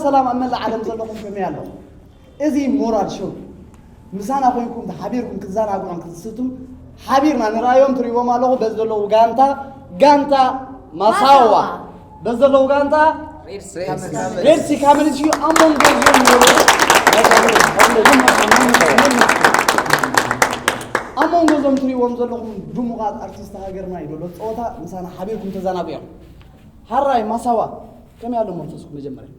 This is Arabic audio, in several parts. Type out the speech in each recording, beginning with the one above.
سلام أمل العالم زلكم في ميالو إذا مراد شو مسانا خوينكم تحبيركم كزانا أقولهم كزستم حبيرنا نرايهم تريبو مالو بزلوا غانتا مساوا بزلوا غانتا ريرسي كامل شيء أمم جزء تريبو مزلكم دموعات أرتيست هاجرنا يدولو صوتا مسانا حبيركم تزانا بيهم هراي مساوا كم يالو مرتسكم مجمرين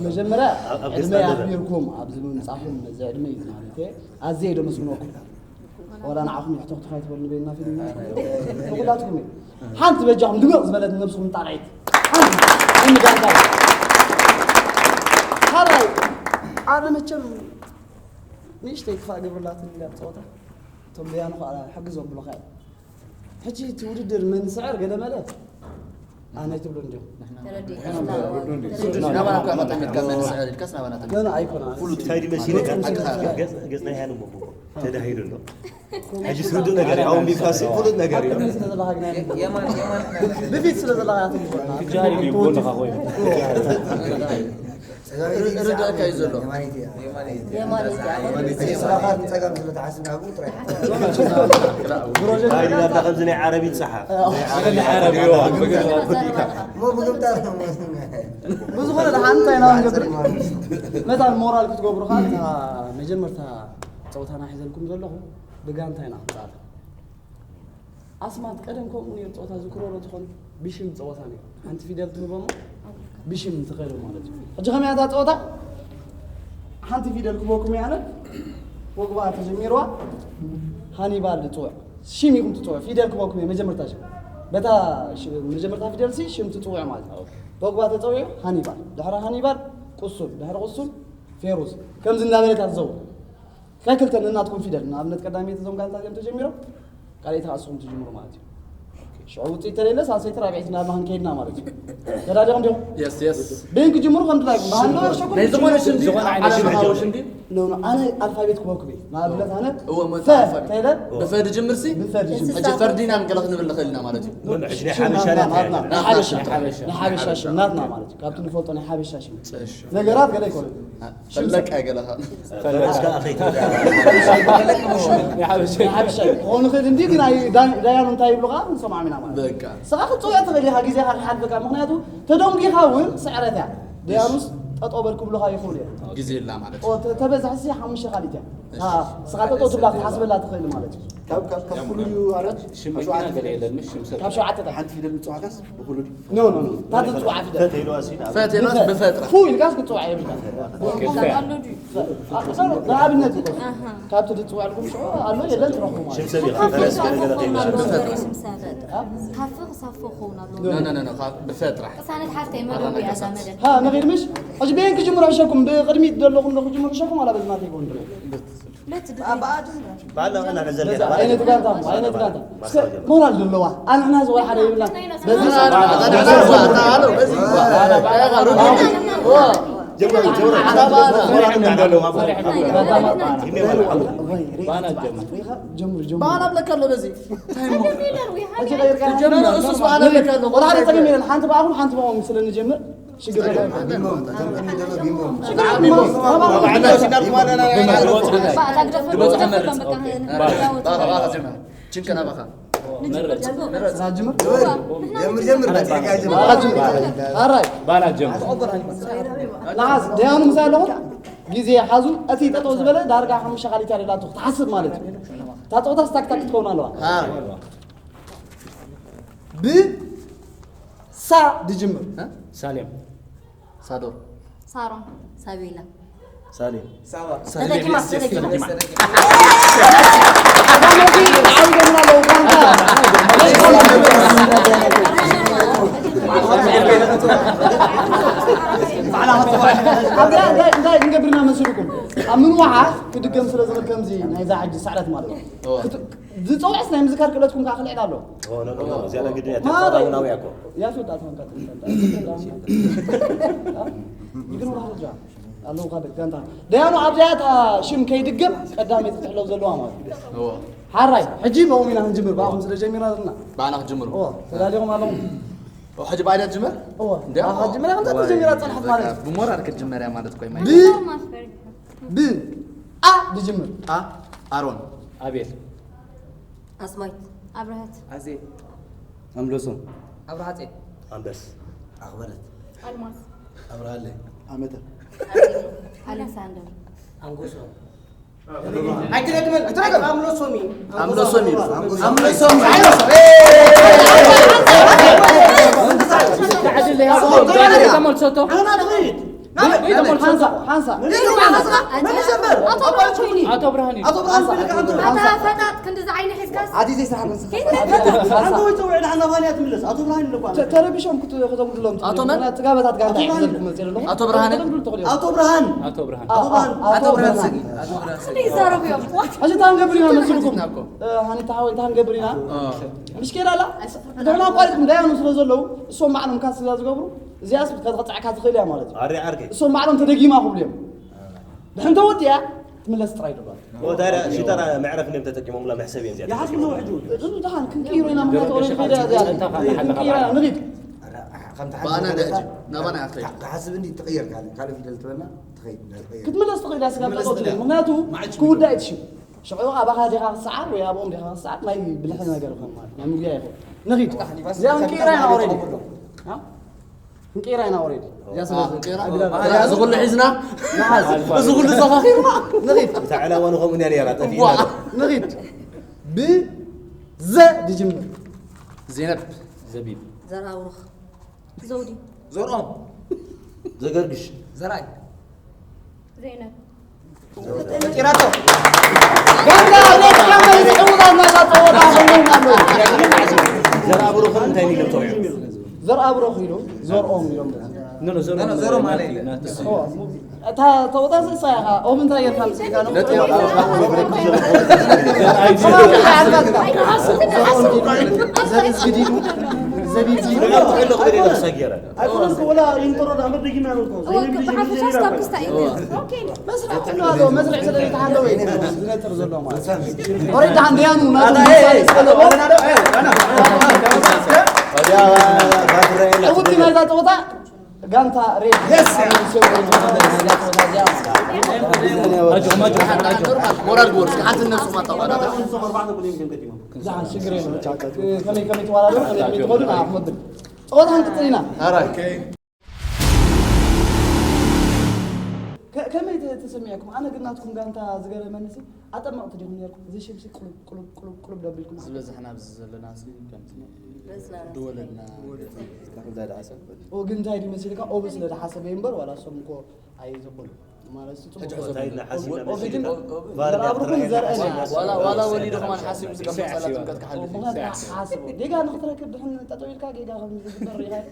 مجمرة علمي أخبركم عبزمون صاحبهم زعلمي مالته عزيز مسموعكم ولا نعرفهم يحتاج تخايف ولا بيننا في الناس تقولاتكم حنت بجاهم دقيق زبالة نفسهم طالعين حنت إني قاعد هراي أنا متشم ليش تكفى قبل لا تنلعب صوته ثم بيانو على حق زوم بالخير حكي تورد من سعر قد ملأ أنا تقولون جو. أنا بنا كم أتمنى كمان سعر الكاس أنا بنا تمنى. لا أيكون. كل تايدي مسيرة قصنا هانو مبوك. تدا هيرلو. أجي سودو نجاري أو بيفاسي كل نجاري. يمان. بفيت سلسلة الله يعطيك. جاري بيقول لك أخوي. رجع كايزلو. يماني. سلاخات تجارب سلطة حسن أبو تريح. هاي لا تخزني عربي صح. عربي مو بقدر. بس خلنا الحين تينا نقدر. مثلا مورال كنت قبل خالد مجمرتها صوتنا حزنكم زلهم بقان تينا صار. أسمعت كلامكم من صوتها ذكروا تكون بيشم صوتاني. أنت في دلت نبض بيشم تغيروا مالك. أجمع هذا صوتا. أنت في دلت كبوكم يعني. وقبا تجميروا. هاني بالد توع. شيم يقوم تطوع في دلت كبوكم مجمرتها. بتا مجمرتها في دلت شيم تطوع مالك. وقبا تطوع هانيبال. دحرة هانيبال قصور. دحرة قصور فيروز. كم زنا بنت الزوج. كاكلت أن تكون في دلنا. أبنت كدامي تزوم قال تاجم تجميروا. قال يتحسون تجميروا مالك. شعوب تيتريلا ساسيت رابعتنا مهن كيدنا مالك. كذا جام ديو. يس. بينك جمهور خمس لايك. ما عنده شغل. نزمان شندي. أنا شندي. لا أنا الفابيت كبوكبي. ما أقولك أنا. هو ما تعرف. كذا. بفرد جمرسي. بفرد جمرسي. أجي فردينا من قلقنا من خلنا مالك. عشان حابشة. حابشة. ناتنا مالك. كابتن فوتوني حابشة. نجارات قال يقول. فلك أقلها. فلك أخي. حابشة. هون خير نديك ناي داير نتايب لغة نسمع منها مالك. ذكر. سقط تويت غير هاي جزء حد بكرة مخناتو تدوم جيهاون سعرتها ديانوس أتقبلكم لها يقول يا جزء لا مالك. أو تبز حسي حمش خالتها سقط توت بلاك حسب الله تخيل مالك كم كل عرض شو عاد قليل مش مسر كم شو عتت حد في دم تعكس بقولوا نو تاد توع في ده فتيلو أسيد. فاتيناس بفترة. فوي الكاس كتوع يا بيتا لا بالنتي كابتن توع لكم شو قالوا يلا تروحوا مالك شمس بيخ. حافظ صفوخونا لا بفترة. بس أنا تحفتي مرة يا زملاء ها ما غير مش أجبينك جمهور عشاكم بقدمي تدلقون لكم جمهور عشاكم على بس ما تيجون لا تدري بعد أنا نزل أين تقاطع مورال دلوا أنا ناس واحد حدا يقول لك جمر ما أنا بلك الله بزي جمر أسس وأنا بلك الله ولا هذا تجمع الحنت بقول حنت بقول مثل النجمة شقة لاز ديانو مسالون جزء حازو أتي تطوز بله دارجة حمش خالي تاري لا تحسب مالك تطوز تاك تكون الله ب سا دجمر سالم ሳዶር ሳሮን ሳቢላ سالم سوا ተደቂማ ተደቂማ نقبرنا مسلكم من واحد كدقم سلازم كمزي نايزا حج سعلت مالو زي صوعسنا يمزكر كلتكم كاخل عدالو هو زيادة قدنيا تفضلوا وياكم يا سود اتمنى يقولوا راح رجع الله قادر كانت ديانو ابيات شم كيدقم قدامي تحلو زلوا مال هو حراي حجي بومينا نجمر باهم سلا جميرا لنا بانا جمر سلاليهم مالهم وحجي بعد جمر اوه جمر انت جميرا صلحت مالك بمورار كجمريا مالت كوي ماي ب بجمر ارون ابيل አስማይት አብረሃት عزيز أملسون أبرهات إيه أنبس أخبرت አልማዝ أبرهات لي عمتها አሌክሳንደር أنقصهم عملو سومي تعدل لي هذا كمل صوته حانسا አቶ ብርሃኔ ፈታት ክንዲዚ ዓይኒ ሒዝካስ عزيز يسحب عنده يتوعد عنا فانيات ملس أتو برهان لكم ترى كنت خذوا لهم أتو من؟ تقابلت قاعد تحزنكم أتو برهان أتو برهان አቶ ብርሃን ክንዲ ይዛረቡ እዮም عشان تنقبرينا مسلكم هاني تحاول تنقبرينا مش كده لا دهنا قالكم دايما نسلزلو سو معلوم كاس لازقبرو زي اسم تقطع كاس خيل يا مالتي عرقي سو معلوم تدقي ما قبل اليوم دحين توديا تملس ترايد بقى هو ترى شي ترى ما يعرف انهم تتقيموا ولا محسبين زياده يا حسب انه وحدود دحين كن كيرونا ما تقول كيرا نريد بانا داجي نبانا اخي حسب اني تغير قال في دلتنا تغير كنت ملس تقول يا سكاب تقول معناته كودا يتشي شعور ابا هذه الساعه ويا ابو دي الساعه ما بالحنا نقرفهم ما مو جاي نريد زي كيرا اوريدي ها كيرا انا اوريدي يا سلام زغل حزنا زغل زفاخيرنا نغيت تعالى ونغم من يا في نغيت ب ز دي جمله زينب زبيب ዘራውሩኽ ዘውዲ زورهم زقرقش زراي ዘይነብ كيراتو قال ليش كمل يعوض ما تعوض زرع بروخن تاني لو توعي زرع بروخ يلو زور ام يلو نو زرو مالي تا توضا سايها او من تاير خالص كانوا زبيب زبيب له غير السجيره اقول ولا ينطرد امر دقي ما نقول ብሓፈሻ ስታብክስታ እዩ ኦኬ مسرح كله هذا مسرح سلي تعالوا وين زنتر زلوا ما اريد عنديانو ما قلت ما ذا توضا قانتا ريد يس مورال بورس حتى النفس ما طبعا زعل شكرين كم يتوالدوا كم يتقولون احمد توضا انقطينا كم تسميكم انا قلنا لكم قانتا زغره منسي اطمعت ديهم يركم زي شمسي قلوب دبلكم زبزحنا بزلنا دولنا زاد حسب وقلت هاي مسيلك او بس لا حسب ينبر ولا سمكو اي زبل ما رسيتو هاينا حاسين ولا وليد كمان حاسب مسك صلاه كنت حاسب ديغا نخترك دحن تطويلك ديغا بري هاي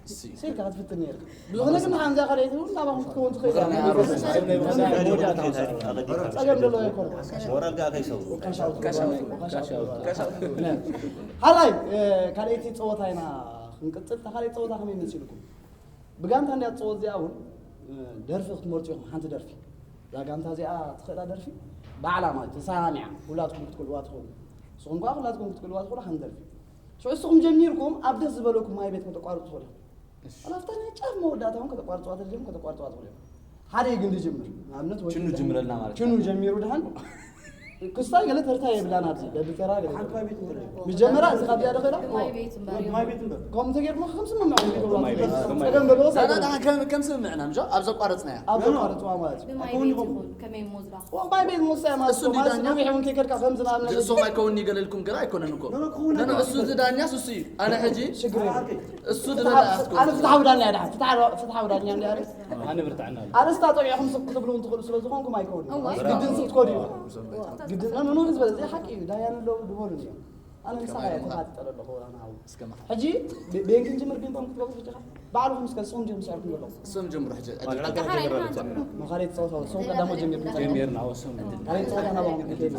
سير كانت في التنير بلغنا كنا عن ذا قريته لا باهم تكون تخيل اجل له يكون مورال قاعد يسوي هاي كاليتي صوتاينا نقصل تخالي صوتا كم يمسلكم بغانتا اندي صوت زياون درفي تمرتيهم حنت درفي لا غانتا زيا تخلا درفي بعلامه تسامع ولادكم تقولوا تقول سونغا ولادكم تقولوا تقول حنت درفي شو اسكم جميركم ابدا زبلكم ماي بيت متقارط تقول አላፍታኔ ጫፍ መወዳታውን ከተቋርጧት ልጅም ከተቋርጧት ወለ ሀዴ ግን ልጅምር አምነት ወይ ችኑ ጅምረልና ማለት ችኑ ጀሚሩ ደህን كستاي قالت هرتاي بلان هذه لدكتوراه قالت بجمرة إذا خدي هذا خير ما يبيت قام تجيب ما 500 معهم ما يبيت. أنا كم سمعنا مجا أبزق قارتنا أبغى قارت وامات بما يبيت كمين مزرعة وما يبيت موسى ما السودي ما دانيا. سنوي حون كيكر كفهم زمان السو ما يكونني قال لكم قرا يكون لكم أنا السود دانيا سوسي أنا حجي شكرا السود أنا فتح وداني أنا فتح وداني أنا أعرف أنا برتعنا أنا استطيع يا خمسة كتبلون تقول سلوك زخونكم ما يكون قد نسيت كودي قد أنا نورس بس زي حكي ده يعني لو دهولني أنا مساعي تفات ترى الله هو أنا عاوز حجي بينكن جمر بين بام كتبوا في جها بعرفهم مسكين صوم جم سعركم ولا سم جمر حجي ما خارج صوم قدامه جمر جميرنا وسم خارج صوت أنا بام كتير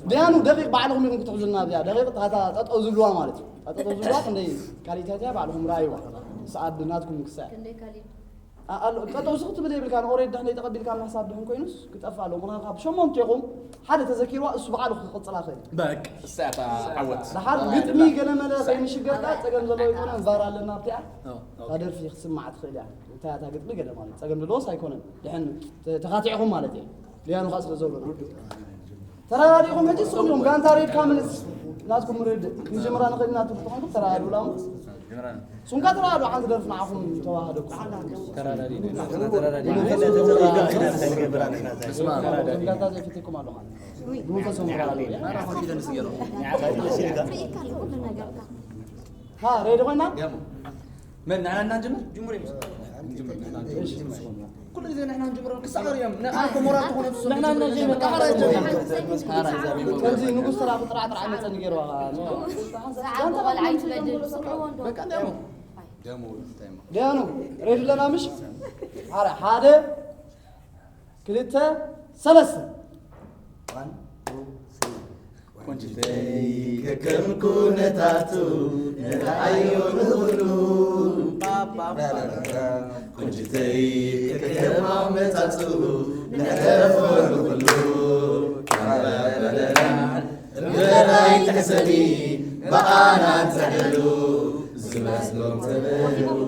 ديانو دقيق بعلهم يكون كتحوزنا بيا دقيق هذا تأوزلوا مالتي تأوزلوا كندي كاريتها بعلهم رايوا سعد بناتكم كساع كندي كالي تأوزقت بدي بالكان أوريد دحنا يتقبل كان حساب دهم كوينس كنت أفعله مرة خاب شو ممتعهم حدا تذكروا أسبوع على خط صلاة باك الساعة عود لحال قدمي قال ملا بين شقات تقدم زلوا يكون انفار لنا بتاع قادر في سماعة خيل يعني انت قدمي قال مالك تقدم لوس هيكون لحن تقاطعهم مالتي لانه خاص زولوا ترى هذيهم هجي صومهم كان تاريخ كامل ناسكم مريد يجمران خدنا تفهموا ترى ولا سونكا ترى عند درف معهم تواهدكم ترى اسمع سونكا تاجي فيكم على حال مو تسمع ما راح نجي نسيره ها ريد وينا من أنا نجمر جمهوري كل ذي نحن نجمر كسر يوم أنا مرات هون نحن نجمر كنزي نقص ترى بطلع عن تنجيروا ساعة ولا عيش بدل سكرون بك دامو ديانو ريد لنا مش هذا كلتا ثلاثة كنت كم كونتاتو عيون غلو كنت كم عمتاتو نهفون غلو ربنا تحسني بقانا تحلو زمسلم تبلو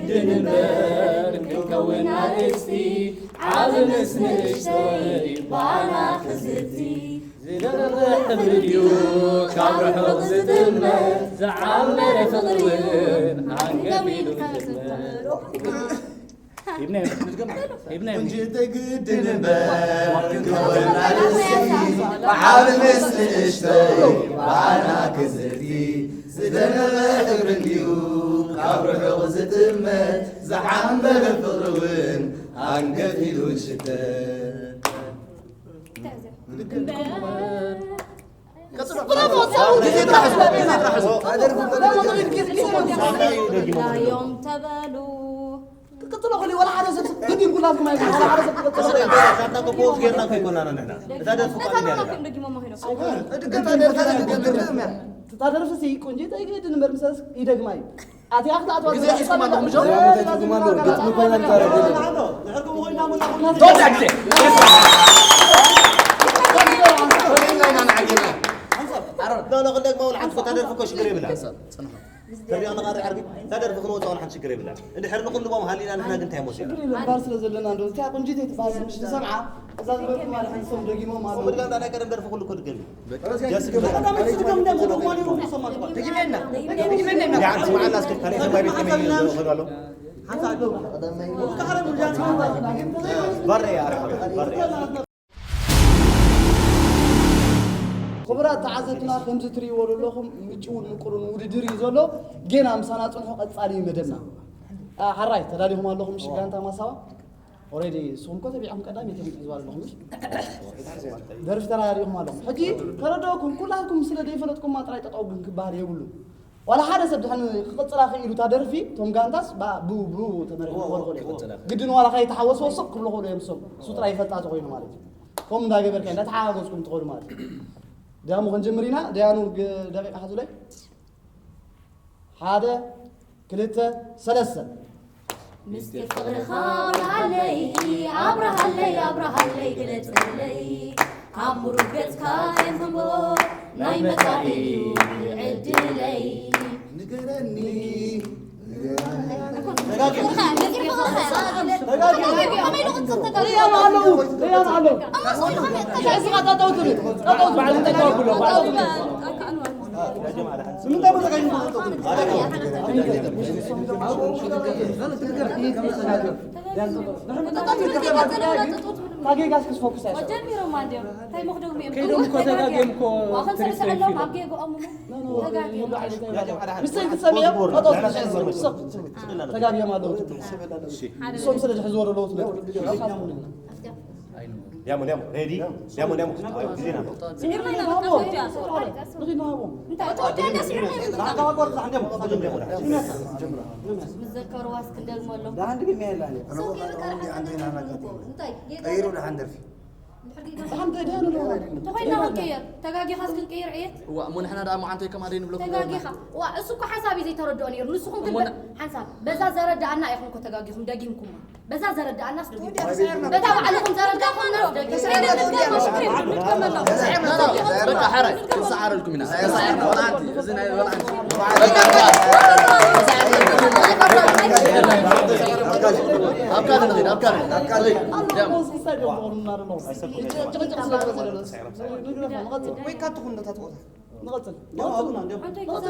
دنبر كونا استي عالم اسمشتي بانا خزتي زدر حبريو كبر حوز دمه زعمر فضلين عن قبيل ابني كنت دنبر كونا استي عالم اسمشتي بانا خزتي زدر حبريو كبر حوز دمه زعمر فضلين عن قبيل الشتاء لا يوم تبالو تقتلوا خلي ولا حدا بدي نقول لكم ما ولا حدا تقتلوا شاطك فوق غيرنا في كنا نحن هذا فوق تقدر في سي كونجي تاي قد نمر مساس يدغماي اتي اخذ اتوا جزء اسمه ما مجو لا غلق ما ولا حد تقدر فوق شكري بلا ترى انا غير عربي تقدر فوق ولا حد شكري بلا اللي حرنا كل ما هالينا نحن انت يا موسى البارسل زلنا ندو تا كونجي تفاز مش سمعه اذا زبط ما راح نسوم دقيمه ما ومن قال انا قدر ندير فوق كل قلبي جالس انا ما تسكم دم ما يروح يسمع تجي منا يعني اسمع الناس كيف كان ما بيتكلم يقولوا برا يا عرب برا خبرات تعزتنا خمس تري ولو لهم مجول نقرن وددري زلو جينا مسانا صنحو قصالي مدنا حراي تداليهم اللهم مش غانتا ما سوا اوريدي سونكو تبيعهم قدامي تبيعوا لهم درف ترايهم اللهم حجي كردوكم كلكم سلا ديفلتكم ما طراي تطوغن كبار يبلو ولا حدا سبحان قصلا خيلو تدرفي توم غانتاس بو بو تمرق ورغول قدن ولا خي تحوس وسق كل خول يمسو سطرا يفتاتو خوين مالك قوم دا غبر كان تحاغزكم تقول مالك دامو غنجمرينا ديانو دقيقه حزو لي هذا كلته ثلاثه مسكت خبر علي عبره علي قلت لي عمرو قلت كاين فمو نايمة عدي لي نقرني يامو ريدي يامو زينا متذكر واسكندر مولو ده عندي بيميل عليه انا عندنا غيروا لحندر في الحمد لله تخيلنا وكير تجاجي خاص كير عيت ومن احنا دا معنته كما دين بلوك تجاجي خا واسكو حسابي زي تردوني نسكم كده حساب بزا زرد عنا يخنكو تجاجيكم داجيمكم بزا زرد عنا بدا عليكم زرد بقى حرج سعر لكم هنا سعر ولا انت زين ولا انت ابكار نغير ابكار نغطل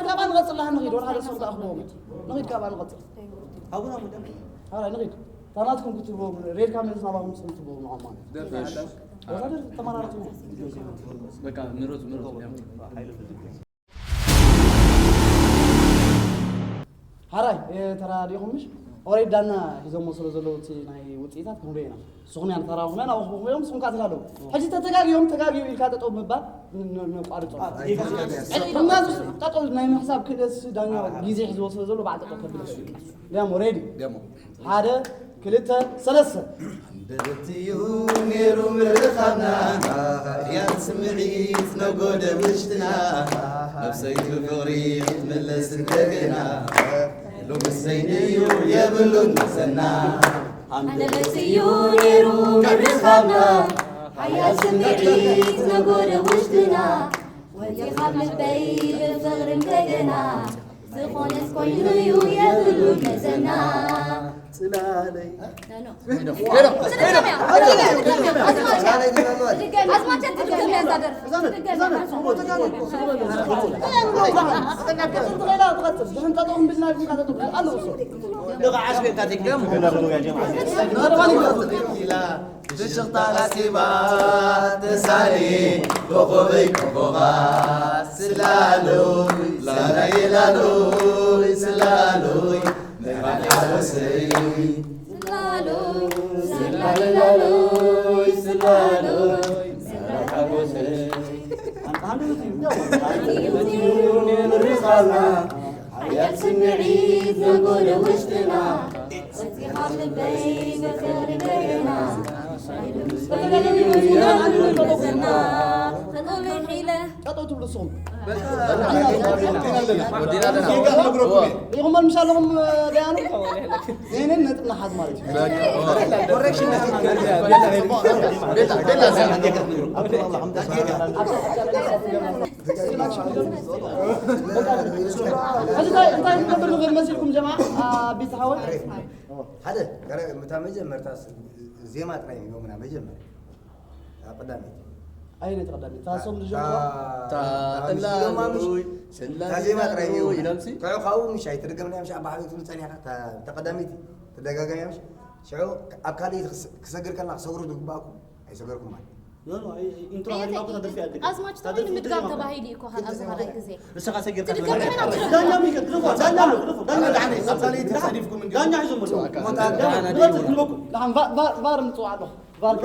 كمان نغطل لها نغير ولا هذا الصوت أخبوهم نغير كمان نغطل أبونا مدام هلا نغير طلعتكم كتبوا رير كامل اسمه بابا مسلم كتبوا معهم وهذا تمام بقى نروز هراي ترى اليوم مش أريد دانا إذا مصر زلوتي ناي وتيتات كورينا سخني أنا ترى هنا أو يوم سخن كاتل هذا حاجة تتجاوي يوم تجاوي الكاتة أو مبا نقارط الناس تقول ناي حساب كده دانا جيزي حزب مصر زلو بعد أقرب يا مريدي هذا كلته سلسة بدتيو نيرو مرخنا يا سمعيت نقود وشتنا نفسي تفوري ملس دقنا لو مسينيو يبلو نسنا بدتيو نيرو مرخنا يا سمعيت نقود وشتنا وانتي خابل البيت الفغر دقنا زخونس كوينيو يبلو نسنا سلالي تشغطالاتي بعد سالي كوكوبي كوكوبا سلالو لا يلالو سلالو نهار حوسي سلالو سلالو سلالو نهار حوسي حياة سمعيد نقول وشتنا واتخاذ البين خير بينا نقول الحيلة تطوتوا بالصوم ودينا لنا يوم المشال لهم ديانو زين نطلع حد مالك كوركشن هذا نقدر غير مسيركم جماعة بيتحاول هذا كره متى مجمر تاس زي ما تراي يومنا مجمر قدامي أين تقدمي تاسم الجمعة تلا زي ما تراي يومنا كانوا خاو مش هيترجمنا مش أبغى أقول ثانية تقدمي تدقق مش شو أكالي كسجر كنا صوروا دقباكم أي صوركم معي لا انتوا هاي ما كنت في عندك أزمة تقول متقام تباهيدي كو هذا أزمة رأيك زي بس خلاص سجل كده دانيا ميك دانيا دعني أصلي تساليفكم من دانيا عايزهم متعدد نعم بار متوعده بار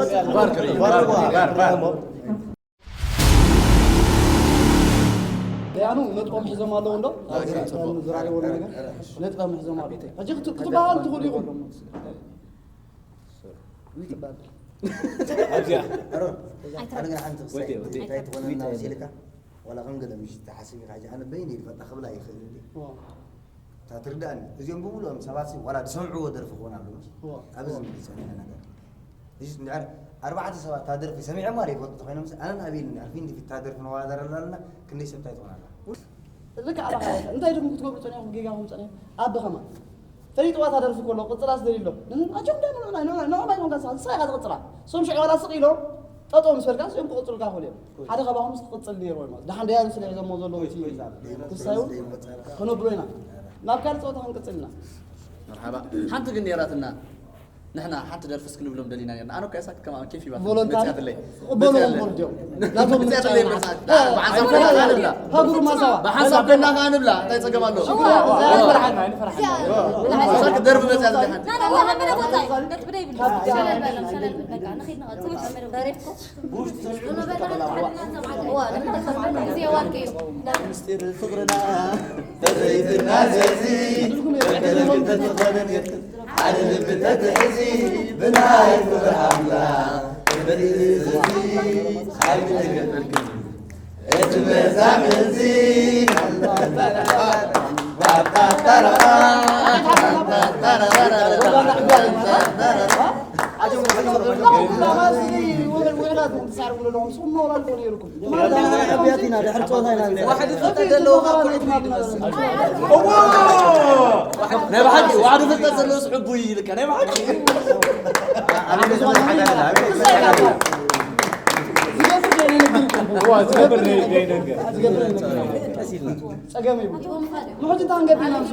يعني نطقم حزام الله وندو زراعي ولا حاجه نطقم حزام الله اجي كتبها تقول يقول أرجع أنا عندي تصير تايت ولا نسيلك ولا غنقدر مش تحسبي حاجة أنا بيني فتأخذ لا يخليني تترداني اليوم بقولوا هم سباسي ولا تسمعوا ودرفقون عبلوش أبزم بيسمعني أنا إيش نعرف 4 سبات تادر في سميع ماري قلت خلينا أنا أبين عارفين في التادر في نوادر لنا كني سبتايت وانا لك على حاجة أنت يدوم تقول بتوعي هم جيجا هم تاني أب خما فريد وقت هذا الفكر لو قطراس دليله لأن أجمع دائما أنا ما يكون قصة صحيح هذا قطرة سوم شيء ولا صقيله تطوم مسفركاس يوم قطر كهولي هذا خباهم قطر لي روي ما ده حد يعرف سلعة زي موضوع لو يصير كسايو خنو بروينا نافكار صوت هم قتلنا مرحبا حنت قنيراتنا نحن حتى درفس كل بلوم دلينا يعني أنا كيسك كمان كيف يبغى فولونتار فولونتار لا تقول بتساعد لي برسالة بعصب كنا نبلا هاجر ما سوا بعصب كنا نبلا تيجي كمان له فرحان صار درب بتساعد لي حد لا والله ما نبغى لا تبدأ بالله شلل بالبقى أنا خيرنا أتصل تعرفكم أنا بدأ زي واركيو مستير فقرنا تزيد النازي كنت تتخدم على اللي بتتعزي بناية الحملة بدي زي حاجة تقفل اتمزع من زين واحد يفتح له نبي حكي واحد يفتح له صعبوي لك نبي حكي هو تقبرني بينك سجامي ما حد تانجا بينا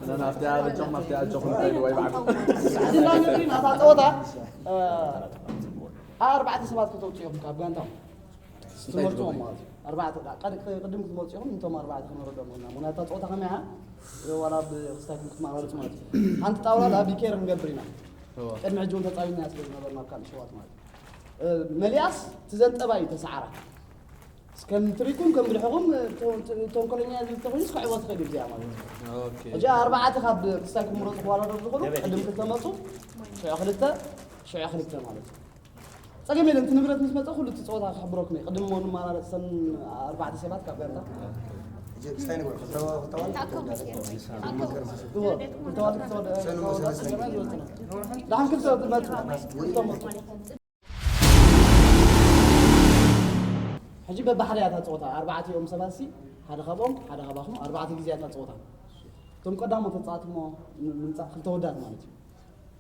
أنا أفتح الجمع أفتح الجمع تاني بعد أربعة سبعة كتوتيهم كابجان تام سمرتهم أربعة قدمت موتيهم أنتم أربعة خمرة دمنا مناطق أوتا خميها ولا بستاك مع ولا تمات أنت طاولة لا بكير مقبرنا كان جون تطاوي الناس بدنا ما كان شوات مال ملياس تزن تباي تسعره كم تريكم كم بالحكم تونكلنيا تقوليش قعوات خلي بزي عمل اوكي جاء أربعة خاب بستاك مرات ولا رجل قدمت تماتو شو أخذته شو أخذته مالك سأجي من أنت نبرة مسمى تأخذ تتصور خبركني قدم مون ما سن 4 سنوات كبرنا. استنى قول توال لا كنت ما حجيب بحريات هتصوتها 4 يوم سباسي هذا خبهم هذا خبهم 4 جزيات هتصوتها ثم قدامه تتصات مو من خلت ودات مالتي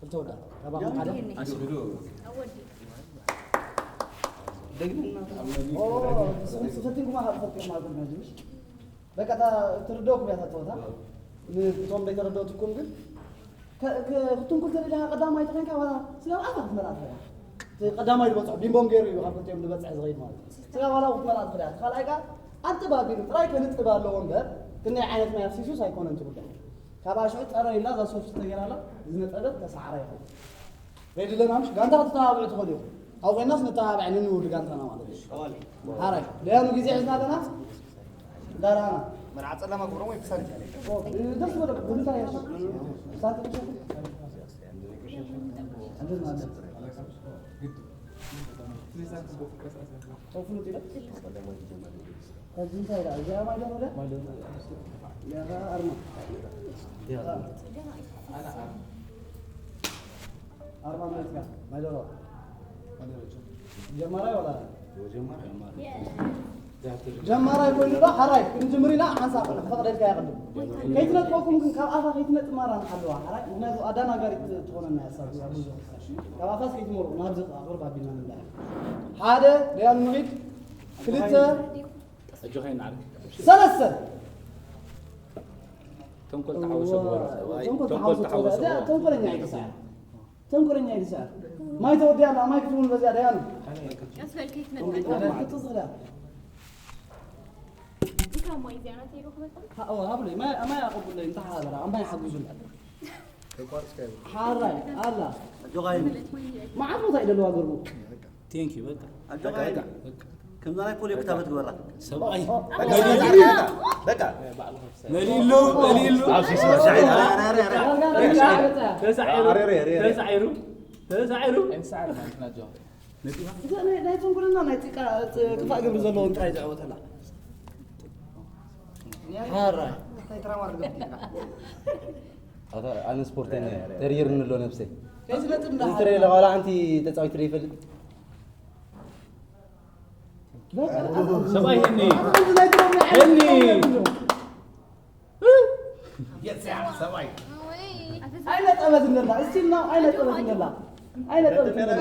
خلت ودات خبهم هذا أسبلو أوه ستيكم ما هفكر ما أقول نجيش بقى تردوك بيها تتصوتها ثم بيتردو تكون قل كتوم قلت لها قدامه يتخين كولا سلام أفهم مراتها قدامه يبصع بيمبون غير يخافون تيم لبصع صغير مال سلام ولا وقت مرات خلاص خلاص أنت بابين رايك أنت باللون ده كنا عينك ما يفسيسو سايكون أنت كده كاباشوت أنا إلا ذا سوف تغير على زنت أدب تسعره غير لنا مش قاندا تتابع تخليه أو غير الناس نتابع إنه قاندا أنا ما أدري هاي لأنه جزء عندنا هذا دارانا من عطلا ما قبرهم يكسر ده شو ده قلت يا شيخ ساتر عندنا توفون تلا هذين تلا جاء ما جاء ولا يا أرما أرما ما جاء جمارة ولا جمارة يقول له حراي نجمرينا حنسا فقط لك يا قدم كيفنا تقولكم ممكن كأفا كيفنا تمارن حلوة حراي الناس أدانا قاري تقولنا الناس كأفاس كيتمر نهبز أغرب بينا من ده هذا ريال المحيط كلتا الجوهين نعرف سلسل تنقل تعاوش تنقل النهاية ساعة تنقل النهاية ساعة ما يتودي على ما يكتبون بزيادة يعني أسفل كيف أنا كنت صغيرة كم ما يزيانات يروح مثلا هابلي ما يقول لي انت حاضر ما يحجزون حاضر الله جوغاين ما عاد إلى الواقع ثانك يو بقى الجوغاين كم ذا يقول كتابة قبرة سبعي بقى مليلو عارف اسمه شعير تسعيرو لا تنقل لنا كفاء قبل زلون تراي دعوة هلا حارة أنا سبورتين ترير من اللون نفسه كيف لا تمدح ترى لو على أنتي تسوي تريفل سبعي هني هني يتسع سبعي أين طلبت النلا؟ استنى أين طلبت النلا؟ أين طلبت النلا؟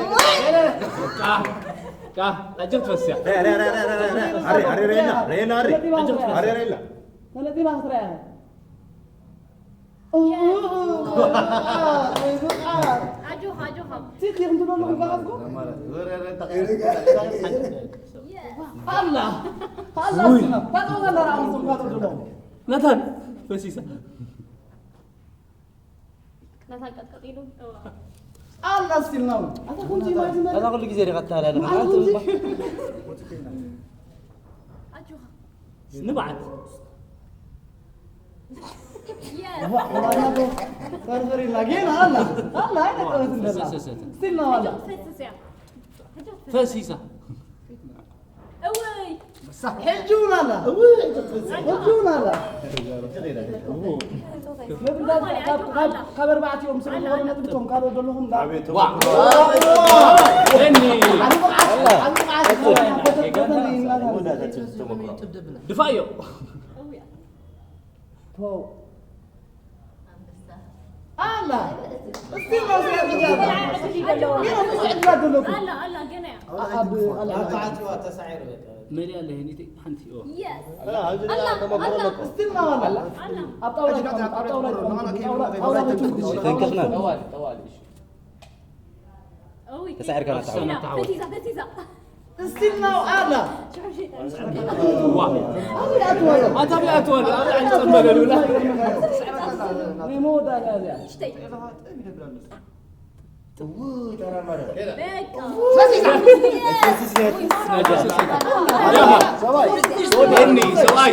كا أجبت بس يا لا هري رينا هري رينا أنا دي ما أسرعها عجوها تيجي أنت ما نقول الله تقول أنا راح أسوق ناتان فسيسة الله استلنا أنا كنت ما أسمع أنا أقول لك زي رغتها على نبعت فرفري لاجينا الله أين طلبت النلا؟ استلنا والله فسيسة حجونا لا حجونا لا خبر بعتي يوم سبت ولا نتبتهم قالوا دلهم لا هني دفايو الله استنى مليان لهني حنتي أوه استنى والله أطول تنكشنا طوال تسعر كانت تعود استنى الله أنت بأتول أنا عايز أتمنى له ريموت هذا هني سواي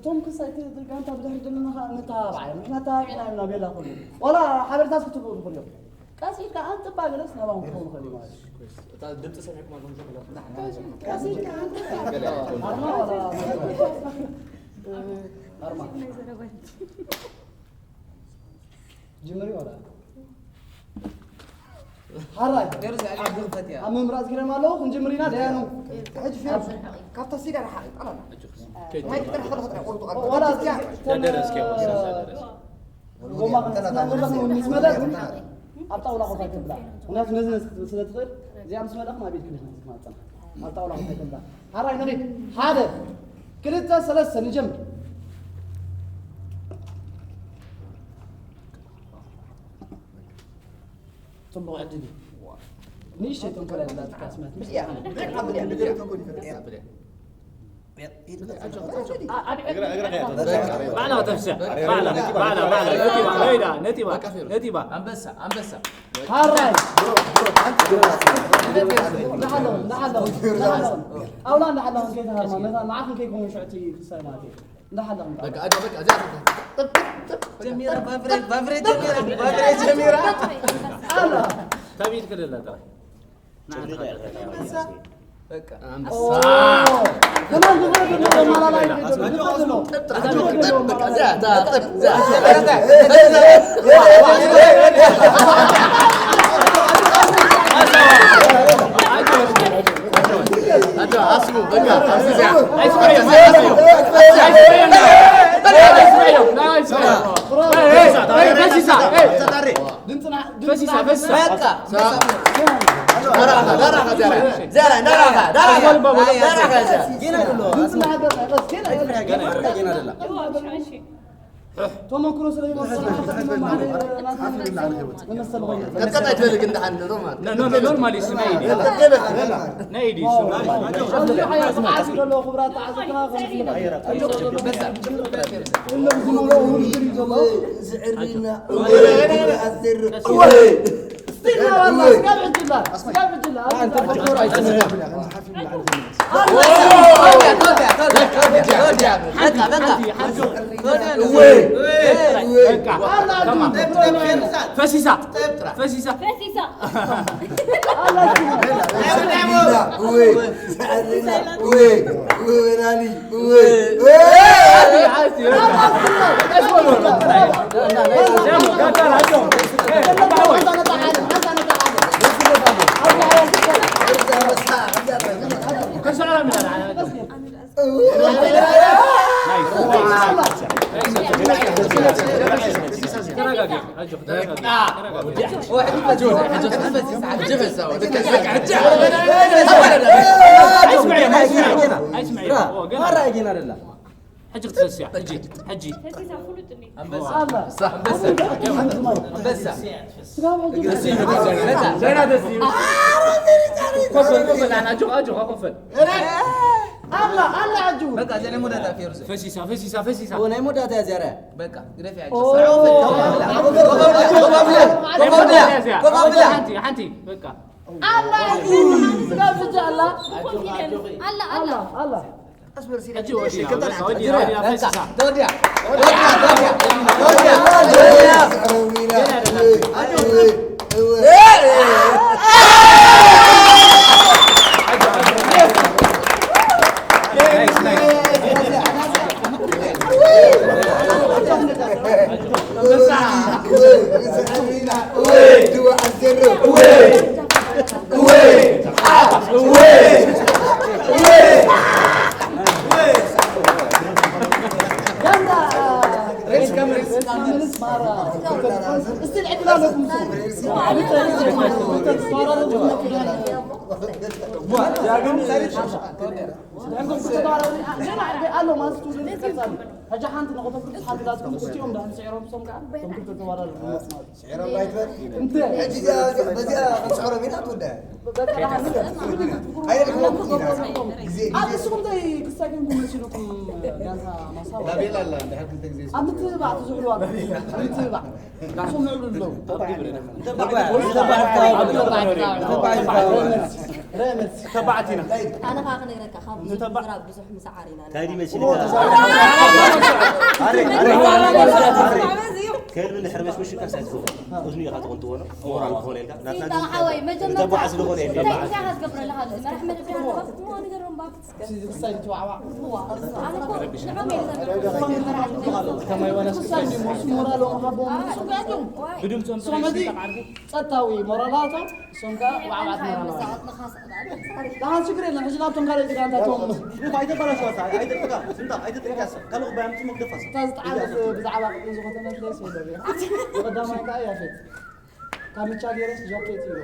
توم كسايت كانت بدها تدلنا نتابع احنا تابعنا لنا بلا كله ولا حضرتك تقول كل يوم كاسيك انت باغلس نبا نكون خلي ماشي دبت سمعك ما كنت كاسيك ارما ولا ارما جمري ولا هراي درس عبد الفتيا أمم راس كده مالو خنجمرينا ديانو حج فيها كافتا سيجار حال أنا ما يقدر خلاص ولا درس كيف وما كنا نسمع ده أبطأ ولا خطأ كبلا وناس نزل سلطة زي أمس ما ما بيت كلنا ما تسمع أبطأ ولا خطأ كبلا هراي نبي هذا كلتا ثلاث نجم ثم عدني ليش تنقل على الكاسمات مش يعني معنا وتفسير معنا نتيبة أنبسة هاراي نحلهم أولا نحلهم كيف هرمان مثلا معكم كيف يكونوا شعتي في السيماتي نحلهم بقى جميرة بافريد جميرة أنا تبيت كل هذا نعم كمان تقول ما لا توم كروس اللي يوصل قطع تفلق انت عند روما لا نورمالي سنايدي نايدي له خبرات عزتنا فسيسة حجي تسيا حجي صح بس كفل انا اجو كفل الله عجو بقى زين مو ده في رسل فسيسة هو نيمو ده زياره بقى قرفي عجو حنتي بقى الله عجو الله اصبر سيدي اجي ودي فسيسة دوديا هجا حانت نقطة كل حد لازم تستيهم ده سعرهم سمكة كم كنت توارى سعرهم لا يتفر انت بس سعره مين أتوده هاي الكلام هذا السوق ده كساكن بمشيلكم جانها مصاب لا بيلا لا ده كنت زي أنت تبع تزعلوا أنت تبع سمع له تبعتنا أنا خاخني لك خاف نتبع بزح مسعارين كايدي ماشي كيل من حرمش مش كان ساعته أذني خاطر أنت وانا مورا الخولي لك انت حاوي ما جنب تبع عزل خولي انت جاهز قبل لها ما رح مد فيها مو انا قرن باب سيدي السيد توعوا هو انا كنت نعمل كما يوانا سيدي مورا لو حبوا بدون توم سمدي صتاوي مورالاتهم سمكا وعبعت مورالات لا شكرا لنا حجلاتهم قالوا إذا أنت توم فايدة بلا شو صار أيد التقى سنتا أيد التقى قالوا بيعمل تمك دفاس تعرف بزعبة زغتنا ليش يدري قدامك أي أخي كم تشاجي رأس جاكيت يلو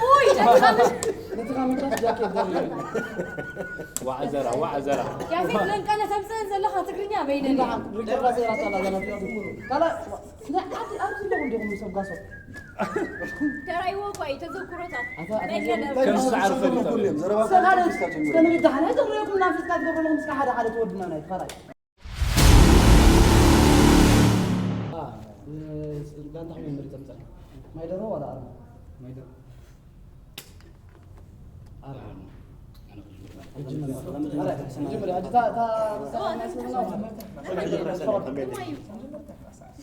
اوي أنت كم تشاجي جاكيت دري وعزرة يا في لين كان سمسن زلها تقرنيا بيننا نعم رجال راسي راسي على جنب قال لا أرسل لهم دهم يسوق قصر ترى يوم كوي تذكرتها كم سعر فلتر استنى بدي حنا تغريكم نافس كاتب لهم مسك حدا تودنا ناي خلاص لا تحمل مريض مثلا ما يدروا ولا أرى ما يدروا الجمرة أجي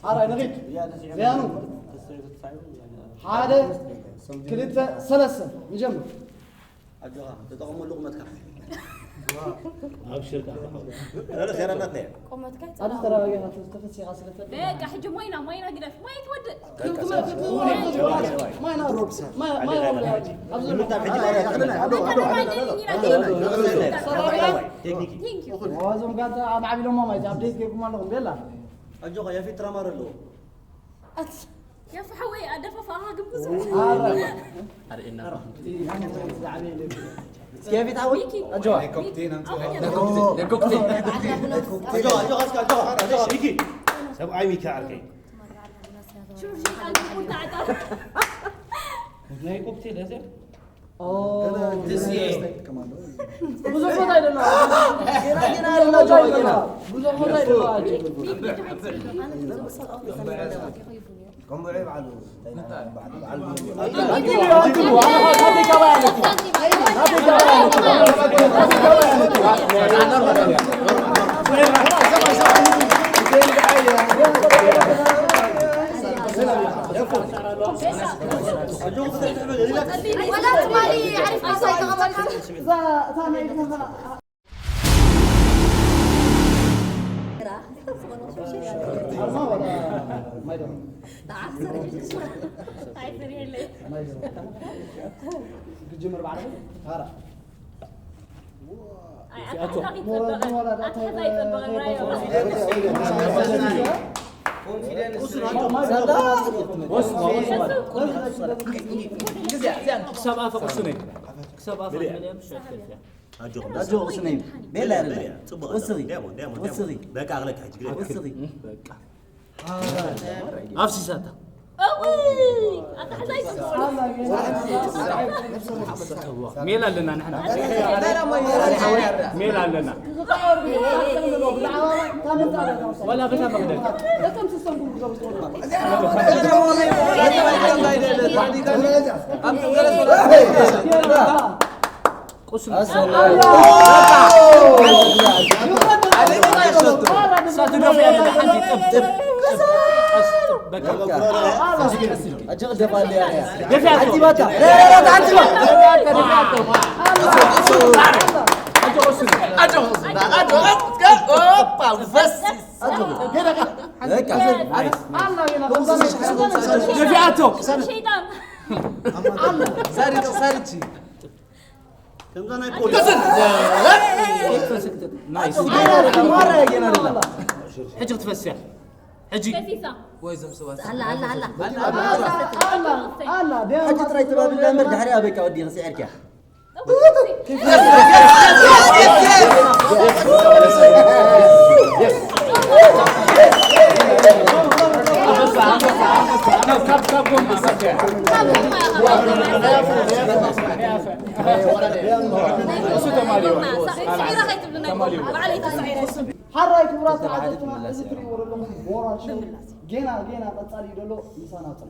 أرى نغيت زيانو هذا كليته ثلاثة نجمع أجوها تدعموا لقمتك أبشر لا خير أنا اثنين قمتك أنا ترى وياها تفتسي غاسلة بيك حجي وينه قدف ما يتود ما ينضرب ما ينضرب تكنيكي وازم قاعد أبعد لهم ما يجاب ديك يكون لهم بيلا أجوها يا في ترامر له يا فحوي أدفع فاها قبض أرئنا كيف يتعود؟ أجوا لكوكتين أجوها أجوها سبعي ميكا عركي شوف شيطان تقول تعال ناي كوكتيل هذا ብዙ ቦታ አይደለም ገና አይደለም ብዙ ቦታ አይደለም كم بعيب على ولا تمالي عرف قصايد ما يدري ما يدري الجمر بعرف هارا أجو سنين بلا رلا وصغي وصغي بقى أغلق حاجة وصغي أفسي ساتا ميل لنا نحن ميل لنا ولا بنا بغداد قسم أجل دفع لي يا دفع أنت باتا لا أنت نايس حجر تفسح حجي هلا هلا هلا حجي ترى تباب الله مرد حري أبيك أودي غسي عركة حرايك مرات عادتنا ذكري ورلهم بورا شو جينا قصاري دلو لسانات